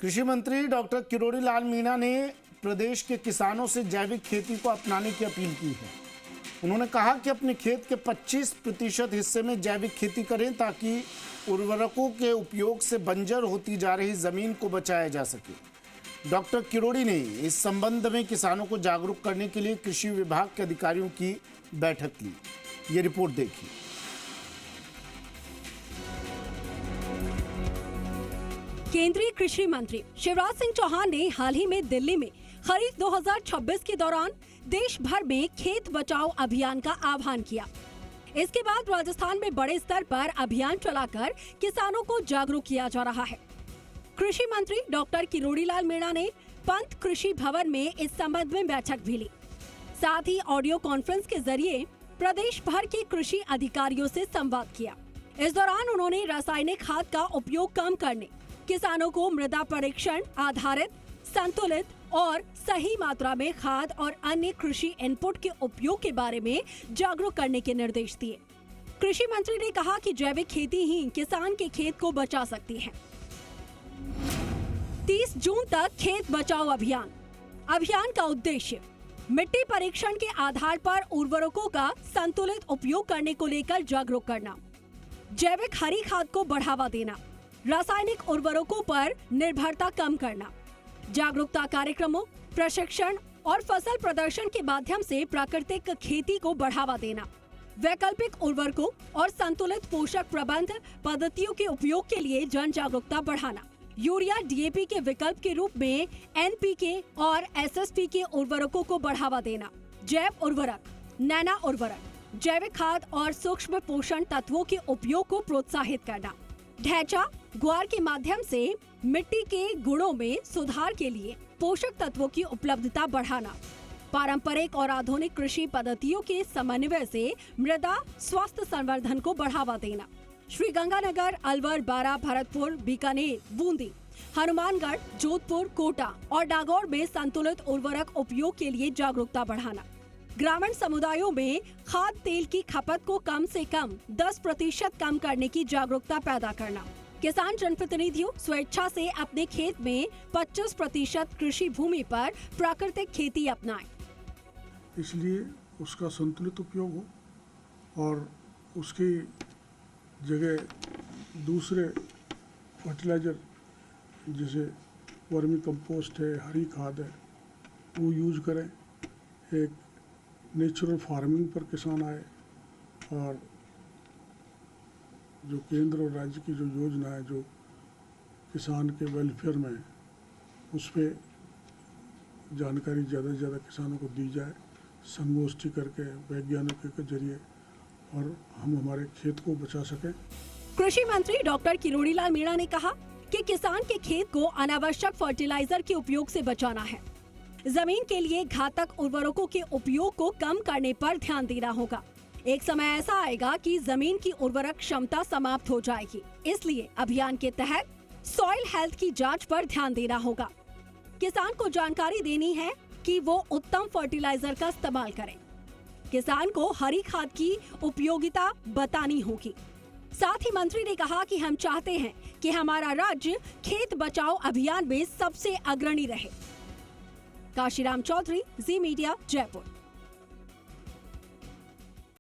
कृषि मंत्री डॉक्टर किरोड़ी लाल मीणा ने प्रदेश के किसानों से जैविक खेती को अपनाने की अपील की है। उन्होंने कहा कि अपने खेत के 25% हिस्से में जैविक खेती करें ताकि उर्वरकों के उपयोग से बंजर होती जा रही जमीन को बचाया जा सके। डॉक्टर किरोड़ी ने इस संबंध में किसानों को जागरूक करने के लिए कृषि विभाग के अधिकारियों की बैठक ली। ये रिपोर्ट देखिए। केंद्रीय कृषि मंत्री शिवराज सिंह चौहान ने हाल ही में दिल्ली में खरीफ 2026 के दौरान देश भर में खेत बचाओ अभियान का आह्वान किया। इसके बाद राजस्थान में बड़े स्तर पर अभियान चलाकर किसानों को जागरूक किया जा रहा है। कृषि मंत्री डॉक्टर किरोड़ी लाल मीणा ने पंत कृषि भवन में इस संबंध में बैठक भी ली। साथ ही ऑडियो कॉन्फ्रेंस के जरिए प्रदेश भर के कृषि अधिकारियों से संवाद किया। इस दौरान उन्होंने रासायनिक खाद का उपयोग कम करने, किसानों को मृदा परीक्षण आधारित, संतुलित और सही मात्रा में खाद और अन्य कृषि इनपुट के उपयोग के बारे में जागरूक करने के निर्देश दिए। कृषि मंत्री ने कहा कि जैविक खेती ही किसान के खेत को बचा सकती है। 30 जून तक खेत बचाओ अभियान का उद्देश्य मिट्टी परीक्षण के आधार पर उर्वरकों का संतुलित उपयोग करने को लेकर जागरूक करना, जैविक हरी खाद को बढ़ावा देना, रासायनिक उर्वरकों पर निर्भरता कम करना, जागरूकता कार्यक्रमों, प्रशिक्षण और फसल प्रदर्शन के माध्यम से प्राकृतिक खेती को बढ़ावा देना, वैकल्पिक उर्वरकों और संतुलित पोषक प्रबंध पद्धतियों के उपयोग के लिए जन जागरूकता बढ़ाना, यूरिया डीएपी के विकल्प के रूप में एनपीके और एसएसपी के उर्वरकों को बढ़ावा देना, जैव उर्वरक, नैनो उर्वरक, जैविक खाद और सूक्ष्म पोषण तत्वों के उपयोग को प्रोत्साहित करना, ढैंचा गुआर के माध्यम से मिट्टी के गुणों में सुधार के लिए पोषक तत्वों की उपलब्धता बढ़ाना, पारंपरिक और आधुनिक कृषि पद्धतियों के समन्वय से मृदा स्वास्थ्य संवर्धन को बढ़ावा देना, श्रीगंगानगर, अलवर, बारा, भरतपुर, बीकानेर, बूंदी, हनुमानगढ़, जोधपुर, कोटा और नागौर में संतुलित उर्वरक उपयोग के लिए जागरूकता बढ़ाना, ग्रामीण समुदायों में खाद तेल की खपत को कम से कम 10% कम करने की जागरूकता पैदा करना, किसान जनप्रतिनिधियों स्वेच्छा से अपने खेत में 25% कृषि भूमि पर प्राकृतिक खेती अपनाएं। इसलिए उसका संतुलित उपयोग हो और उसकी जगह दूसरे फर्टिलाइजर जैसे वर्मी कंपोस्ट है, हरी खाद है, वो यूज करें। एक नेचुरल फार्मिंग पर किसान आए और जो केंद्र और राज्य की जो योजना है जो किसान के वेलफेयर में है, उस पर जानकारी ज़्यादा से ज़्यादा किसानों को दी जाए, संगोष्ठी करके वैज्ञानिकों के जरिए, और हम हमारे खेत को बचा सकें। कृषि मंत्री डॉक्टर किरोड़ी लाल मीणा ने कहा कि किसान के खेत को अनावश्यक फर्टिलाइजर के उपयोग से बचाना है। जमीन के लिए घातक उर्वरकों के उपयोग को कम करने पर ध्यान देना होगा। एक समय ऐसा आएगा कि जमीन की उर्वरक क्षमता समाप्त हो जाएगी। इसलिए अभियान के तहत सॉइल हेल्थ की जांच पर ध्यान देना होगा। किसान को जानकारी देनी है कि वो उत्तम फर्टिलाइजर का इस्तेमाल करें। किसान को हरी खाद की उपयोगिता बतानी होगी। साथ ही मंत्री ने कहा कि हम चाहते हैं कि हमारा राज्य खेत बचाओ अभियान में सबसे अग्रणी रहे। काशीराम चौधरी, जी मीडिया, जयपुर।